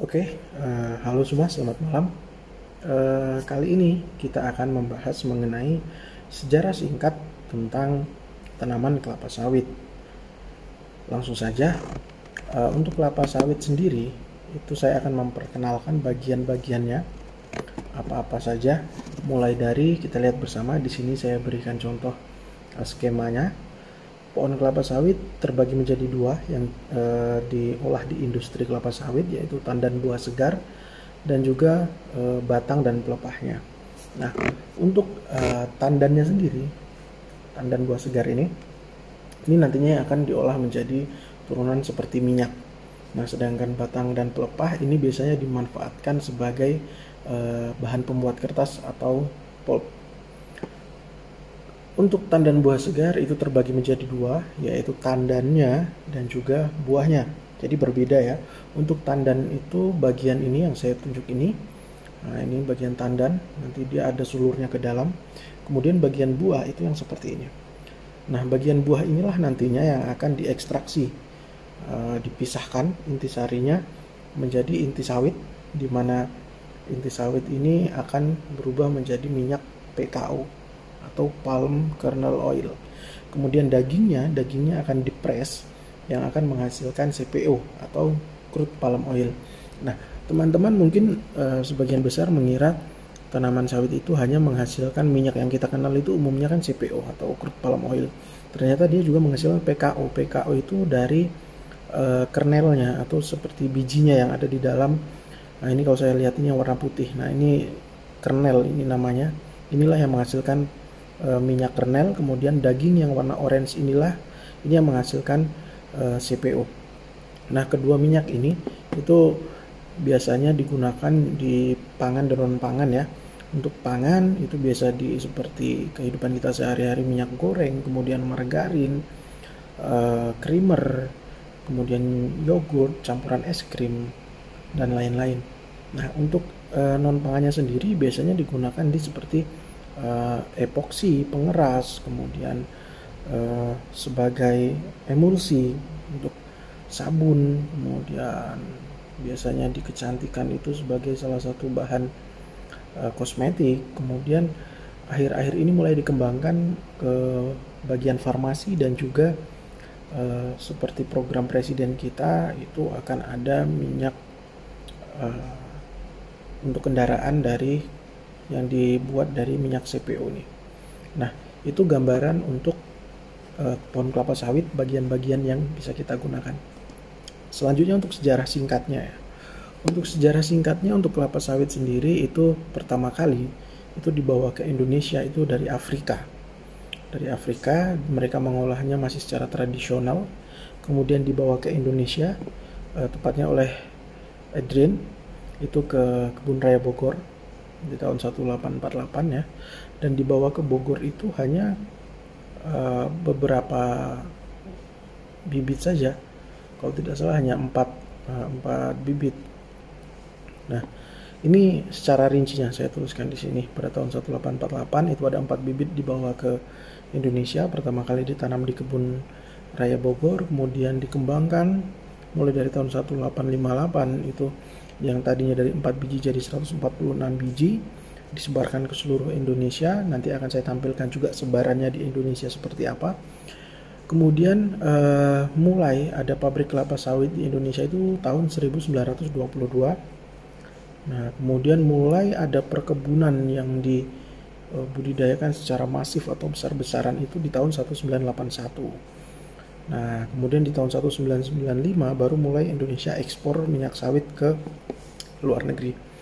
Oke, halo semua, selamat malam. Kali ini kita akan membahas mengenai sejarah singkat tentang tanaman kelapa sawit. Langsung saja, untuk kelapa sawit sendiri, itu saya akan memperkenalkan bagian-bagiannya, apa-apa saja. Mulai dari kita lihat bersama, di sini saya berikan contoh skemanya. Pohon kelapa sawit terbagi menjadi dua yang diolah di industri kelapa sawit, yaitu tandan buah segar dan juga batang dan pelepahnya. Nah, untuk tandannya sendiri, tandan buah segar ini nantinya akan diolah menjadi turunan seperti minyak. Nah, sedangkan batang dan pelepah ini biasanya dimanfaatkan sebagai bahan pembuat kertas atau pulp. Untuk tandan buah segar itu terbagi menjadi dua, yaitu tandannya dan juga buahnya. Jadi berbeda ya. Untuk tandan itu bagian ini yang saya tunjuk ini. Nah, ini bagian tandan, nanti dia ada sulurnya ke dalam. Kemudian bagian buah itu yang seperti ini. Nah, bagian buah inilah nantinya yang akan diekstraksi, dipisahkan intisarinya menjadi inti sawit, di mana inti sawit ini akan berubah menjadi minyak PKO atau palm kernel oil. Kemudian dagingnya akan dipres yang akan menghasilkan CPO atau crude palm oil. Nah, teman-teman mungkin sebagian besar mengira tanaman sawit itu hanya menghasilkan minyak yang kita kenal itu umumnya kan CPO atau crude palm oil. Ternyata dia juga menghasilkan PKO. PKO itu dari kernelnya atau seperti bijinya yang ada di dalam. Nah, ini kalau saya lihat ini yang warna putih. Nah, ini kernel ini namanya. Inilah yang menghasilkan minyak kernel. Kemudian daging yang warna orange ini yang menghasilkan CPO. Nah, kedua minyak ini itu biasanya digunakan di pangan dan non pangan ya. Untuk pangan itu biasa seperti kehidupan kita sehari-hari, minyak goreng, kemudian margarin, creamer, kemudian yogurt, campuran es krim dan lain-lain. Nah, untuk non pangannya sendiri biasanya digunakan di seperti epoksi, pengeras, kemudian sebagai emulsi untuk sabun, kemudian biasanya di kecantikan itu sebagai salah satu bahan kosmetik. Kemudian akhir-akhir ini mulai dikembangkan ke bagian farmasi dan juga seperti program presiden kita itu akan ada minyak untuk kendaraan yang dibuat dari minyak CPO ini. Nah, itu gambaran untuk pohon kelapa sawit, bagian-bagian yang bisa kita gunakan. Selanjutnya untuk sejarah singkatnya ya. Untuk sejarah singkatnya untuk kelapa sawit sendiri itu pertama kali itu dibawa ke Indonesia itu dari Afrika. Dari Afrika mereka mengolahnya masih secara tradisional, kemudian dibawa ke Indonesia, tepatnya oleh Edrin itu ke Kebun Raya Bogor di tahun 1848 ya, dan dibawa ke Bogor itu hanya beberapa bibit saja, kalau tidak salah hanya 4 bibit. Nah, ini secara rincinya saya tuliskan di sini. Pada tahun 1848 itu ada 4 bibit dibawa ke Indonesia, pertama kali ditanam di Kebun Raya Bogor, kemudian dikembangkan mulai dari tahun 1858 itu yang tadinya dari 4 biji jadi 146 biji, disebarkan ke seluruh Indonesia. Nanti akan saya tampilkan juga sebarannya di Indonesia seperti apa. Kemudian mulai ada pabrik kelapa sawit di Indonesia itu tahun 1922. Nah, kemudian mulai ada perkebunan yang dibudidayakan secara masif atau besar-besaran itu di tahun 1981. Nah, kemudian di tahun 1995 baru mulai Indonesia ekspor minyak sawit ke luar negeri.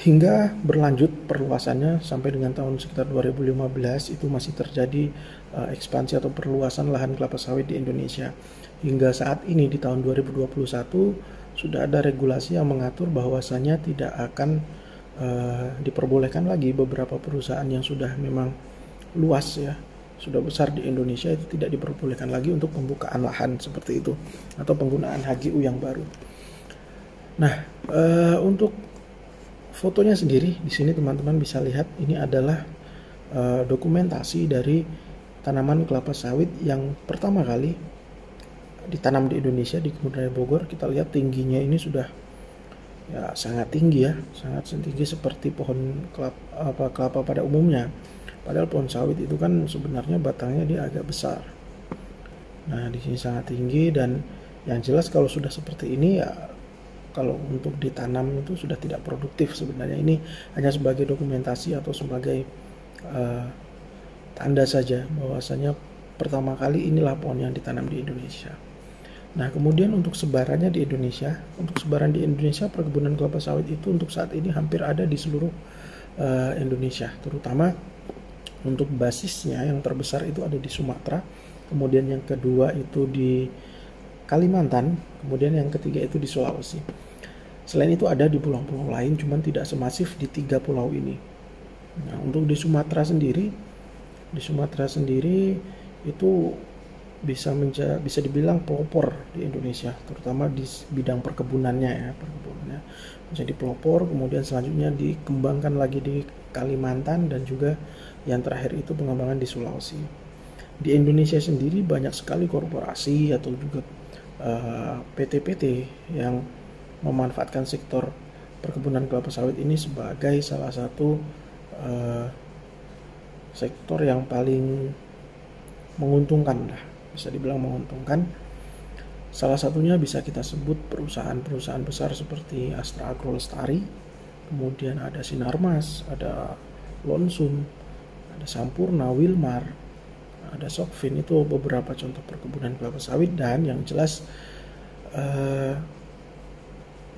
Hingga berlanjut perluasannya sampai dengan tahun sekitar 2015 itu masih terjadi ekspansi atau perluasan lahan kelapa sawit di Indonesia. Hingga saat ini di tahun 2021 sudah ada regulasi yang mengatur bahwasannya tidak akan diperbolehkan lagi beberapa perusahaan yang sudah memang luas ya, sudah besar di Indonesia itu tidak diperbolehkan lagi untuk pembukaan lahan seperti itu atau penggunaan HGU yang baru. Nah, untuk fotonya sendiri di sini teman-teman bisa lihat ini adalah dokumentasi dari tanaman kelapa sawit yang pertama kali ditanam di Indonesia di Kebun Raya Bogor. Kita lihat tingginya ini sudah ya sangat tinggi ya, sangat tinggi seperti pohon kelapa pada umumnya. Padahal pohon sawit itu kan sebenarnya batangnya dia agak besar. Nah, di sini sangat tinggi, dan yang jelas kalau sudah seperti ini ya, kalau untuk ditanam itu sudah tidak produktif sebenarnya. Ini hanya sebagai dokumentasi atau sebagai tanda saja bahwasanya pertama kali inilah pohon yang ditanam di Indonesia. Nah, kemudian untuk sebarannya di Indonesia, untuk sebaran di Indonesia perkebunan kelapa sawit itu untuk saat ini hampir ada di seluruh Indonesia, terutama untuk basisnya yang terbesar itu ada di Sumatera, kemudian yang kedua itu di Kalimantan, kemudian yang ketiga itu di Sulawesi. Selain itu ada di pulau-pulau lain, cuman tidak semasif di 3 pulau ini. Nah, untuk di Sumatera sendiri itu bisa dibilang pelopor di Indonesia, terutama di bidang perkebunannya ya, menjadi pelopor. Kemudian selanjutnya dikembangkan lagi di Kalimantan, dan juga yang terakhir itu pengembangan di Sulawesi. Di Indonesia sendiri banyak sekali korporasi atau juga PT-PT yang memanfaatkan sektor perkebunan kelapa sawit ini sebagai salah satu sektor yang paling menguntungkan lah, bisa dibilang menguntungkan. Salah satunya bisa kita sebut perusahaan-perusahaan besar seperti Astra Agro Lestari, kemudian ada Sinarmas, ada Lonsum, ada Sampurna, Wilmar, ada Sokvin. Itu beberapa contoh perkebunan kelapa sawit, dan yang jelas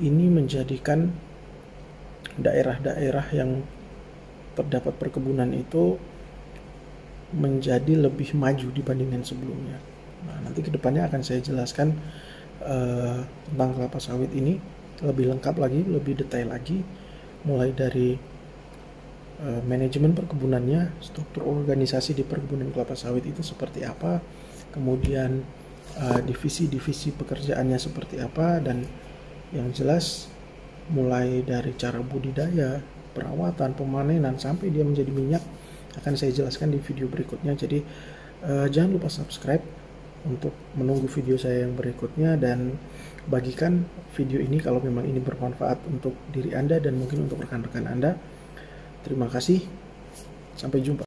ini menjadikan daerah-daerah yang terdapat perkebunan itu menjadi lebih maju dibandingkan sebelumnya. Nah, nanti kedepannya akan saya jelaskan tentang kelapa sawit ini lebih lengkap lagi, lebih detail lagi, mulai dari manajemen perkebunannya, struktur organisasi di perkebunan kelapa sawit itu seperti apa, kemudian divisi-divisi pekerjaannya seperti apa, dan yang jelas mulai dari cara budidaya, perawatan, pemanenan, sampai dia menjadi minyak akan saya jelaskan di video berikutnya. Jadi jangan lupa subscribe untuk menunggu video saya yang berikutnya, dan bagikan video ini kalau memang ini bermanfaat untuk diri Anda dan mungkin untuk rekan-rekan Anda. Terima kasih, sampai jumpa.